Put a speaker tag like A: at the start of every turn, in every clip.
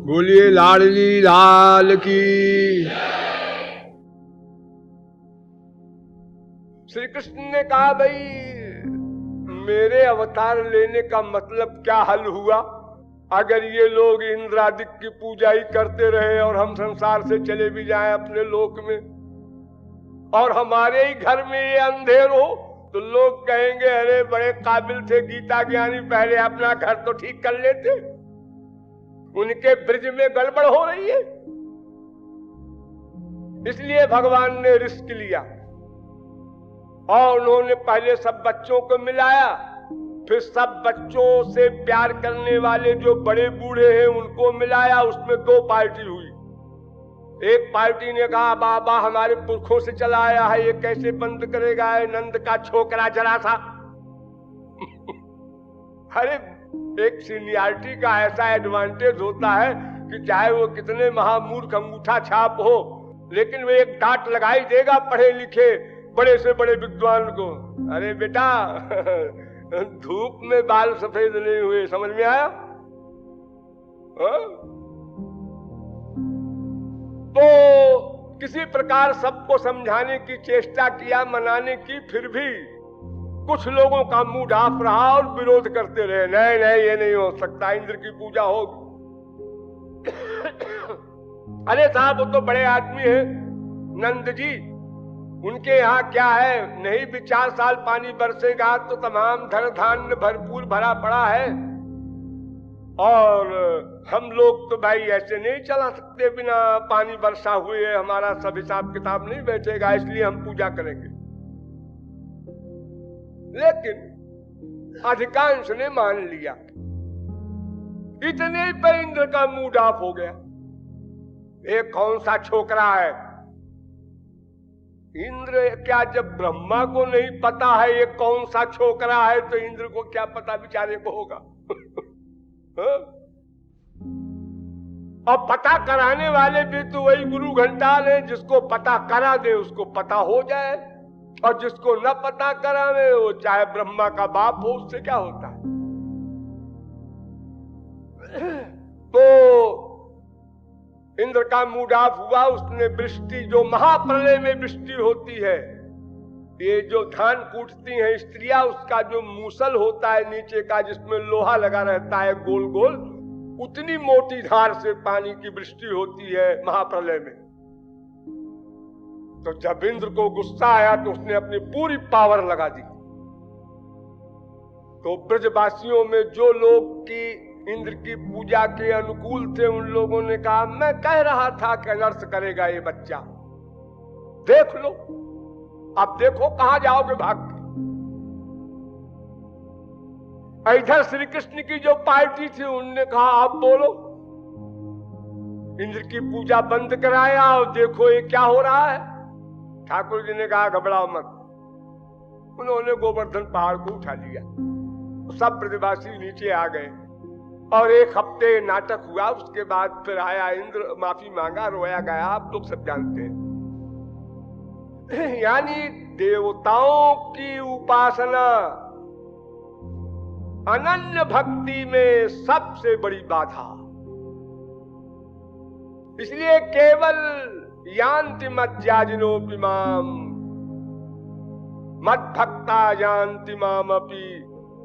A: बोलिए लाडली लाल की। श्री कृष्ण ने कहा, भाई मेरे अवतार लेने का मतलब क्या हल हुआ? अगर ये लोग इंद्र आदि की पूजा ही करते रहे और हम संसार से चले भी जाएं अपने लोक में, और हमारे ही घर में ये अंधेर हो, तो लोग कहेंगे अरे बड़े काबिल थे गीता ज्ञानी, पहले अपना घर तो ठीक कर लेते, उनके ब्रिज में गड़बड़ हो रही है। इसलिए भगवान ने रिस्क लिया और उन्होंने पहले सब बच्चों को मिलाया, फिर सब बच्चों से प्यार करने वाले जो बड़े बूढ़े हैं उनको मिलाया। उसमें दो पार्टी हुई। एक पार्टी ने कहा बाबा हमारे पुरखों से चला आया है, ये कैसे बंद करेगा, है नंद का छोकरा जरा सा। अरे एक सीनियरिटी का ऐसा एडवांटेज होता है कि चाहे वो कितने महामूर्ख अंगूठा छाप हो, लेकिन वो एक डांट लगाई देगा पढ़े लिखे बड़े से बड़े विद्वान को। अरे बेटा धूप में बाल सफेद नहीं हुए, समझ में आया? तो किसी प्रकार सबको समझाने की चेष्टा किया, मनाने की, फिर भी कुछ लोगों का मूड ऑफ रहा और विरोध करते रहे। नहीं नहीं ये नहीं हो सकता, इंद्र की पूजा होगी। अरे साहब वो तो बड़े आदमी है नंद जी, उनके यहाँ क्या है, नहीं भी 4 साल पानी बरसेगा तो तमाम धन धान्य भरपूर भरा पड़ा है, और हम लोग तो भाई ऐसे नहीं चला सकते बिना पानी वर्षा हुए, हमारा सब हिसाब किताब नहीं बैठेगा, इसलिए हम पूजा करेंगे। लेकिन अधिकांश ने मान लिया। इतने पे इंद्र का मूड ऑफ हो गया। एक कौन सा छोकरा है? इंद्र क्या, जब ब्रह्मा को नहीं पता है ये कौन सा छोकरा है, तो इंद्र को क्या पता बेचारे को होगा? और पता कराने वाले भी तो वही गुरु घंटाल है, जिसको पता करा दे उसको पता हो जाए, और जिसको न पता करावे वो चाहे ब्रह्मा का बाप हो, उससे क्या होता है? तो इंद्र का मूड ऑफ हुआ। उसने वृष्टि, जो महाप्रलय में वृष्टि होती है, ये जो धान कूटती हैं स्त्रियां, उसका जो मूसल होता है नीचे का जिसमें लोहा लगा रहता है गोल गोल, उतनी मोटी धार से पानी की वृष्टि होती है महाप्रलय में। तो जब इंद्र को गुस्सा आया तो उसने अपनी पूरी पावर लगा दी। तो ब्रजवासियों में जो लोग की इंद्र की पूजा के अनुकूल थे, उन लोगों ने कहा मैं कह रहा था कि अनर्थ करेगा ये बच्चा, देख लो, अब देखो कहां जाओगे भाग के। इधर श्री कृष्ण की जो पार्टी थी उनने कहा आप बोलो, इंद्र की पूजा बंद कराया और देखो ये क्या हो रहा है। ठाकुर जी ने कहा घबराओ मत। उन्होंने गोवर्धन पहाड़ को उठा लिया, सब ब्रजवासी नीचे आ गए और एक हफ्ते नाटक हुआ। उसके बाद फिर आया इंद्र, माफी मांगा, रोया गया, आप लोग सब जानते हैं। यानी देवताओं की उपासना अनन्य भक्ति में सबसे बड़ी बाधा। इसलिए केवल यान्ति मज्जाजिनोपि माम मद भक्ता यान्ति माम अपि।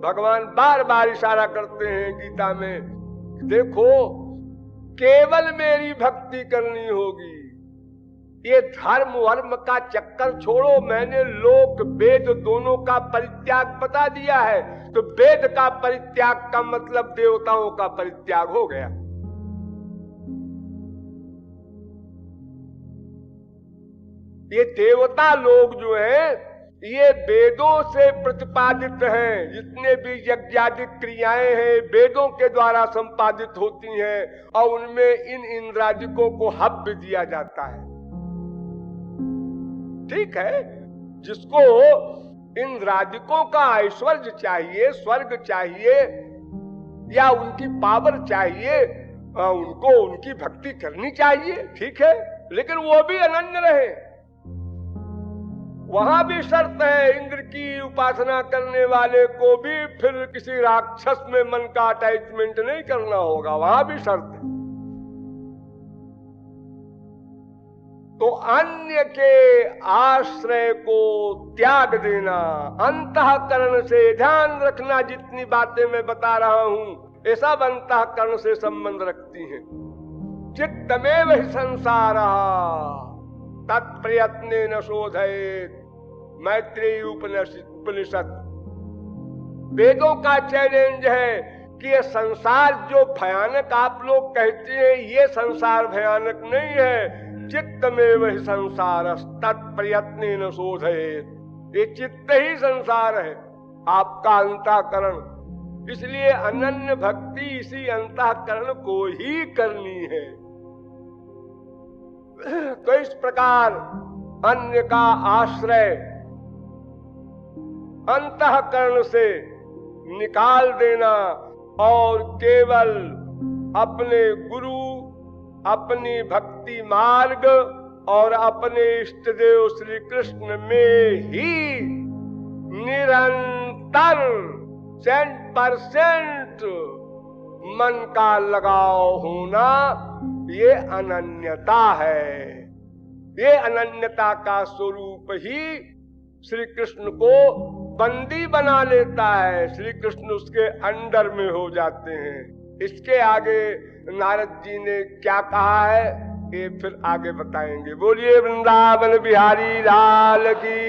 A: भगवान बार बार इशारा करते हैं गीता में, देखो केवल मेरी भक्ति करनी होगी। ये धर्म वर्म का चक्कर छोड़ो, मैंने लोक वेद दोनों का परित्याग बता दिया है। तो वेद का परित्याग का मतलब देवताओं का परित्याग हो गया। ये देवता लोग जो हैं ये वेदों से प्रतिपादित हैं। जितने भी यज्ञादि क्रियाएं हैं वेदों के द्वारा संपादित होती हैं, और उनमें इन इंद्रादिकों को हव्य दिया जाता है। ठीक है, जिसको इंद्रादिकों का ऐश्वर्य चाहिए, स्वर्ग चाहिए, या उनकी पावर चाहिए, उनको उनकी भक्ति करनी चाहिए, ठीक है, लेकिन वो भी अनन्य रहे। वहां भी शर्त है, इंद्र की उपासना करने वाले को भी फिर किसी राक्षस में मन का अटैचमेंट नहीं करना होगा, वहां भी शर्त है। तो अन्य के आश्रय को त्याग देना, अंतःकरण से ध्यान रखना। जितनी बातें मैं बता रहा हूं ये सब अंतःकरण से संबंध रखती हैं। चित्तमेव हि संसारः तत्प्रयत्नेन शोधयेत्, मैत्रेयी उपनिषद। वेदों का चैलेंज है कि ये संसार जो भयानक आप लोग कहते हैं, ये संसार भयानक नहीं है। चित्तमेव हि संसारः तत्प्रयत्नेन शोधयेत्, ये चित्त ही संसार है, आपका अंतःकरण। इसलिए अनन्य भक्ति इसी अंतःकरण को ही करनी है। तो इस प्रकार अन्य का आश्रय अंतःकरण से निकाल देना और केवल अपने गुरु, अपनी भक्ति मार्ग और अपने इष्ट देव श्री कृष्ण में ही निरंतर 100% मन का लगाव होना, ये अनन्यता है। ये अनन्यता का स्वरूप ही श्री कृष्ण को बंदी बना लेता है। श्री कृष्ण उसके अंडर में हो जाते हैं। इसके आगे नारद जी ने क्या कहा है ये फिर आगे बताएंगे। बोलिए वृंदावन बिहारी लाल की।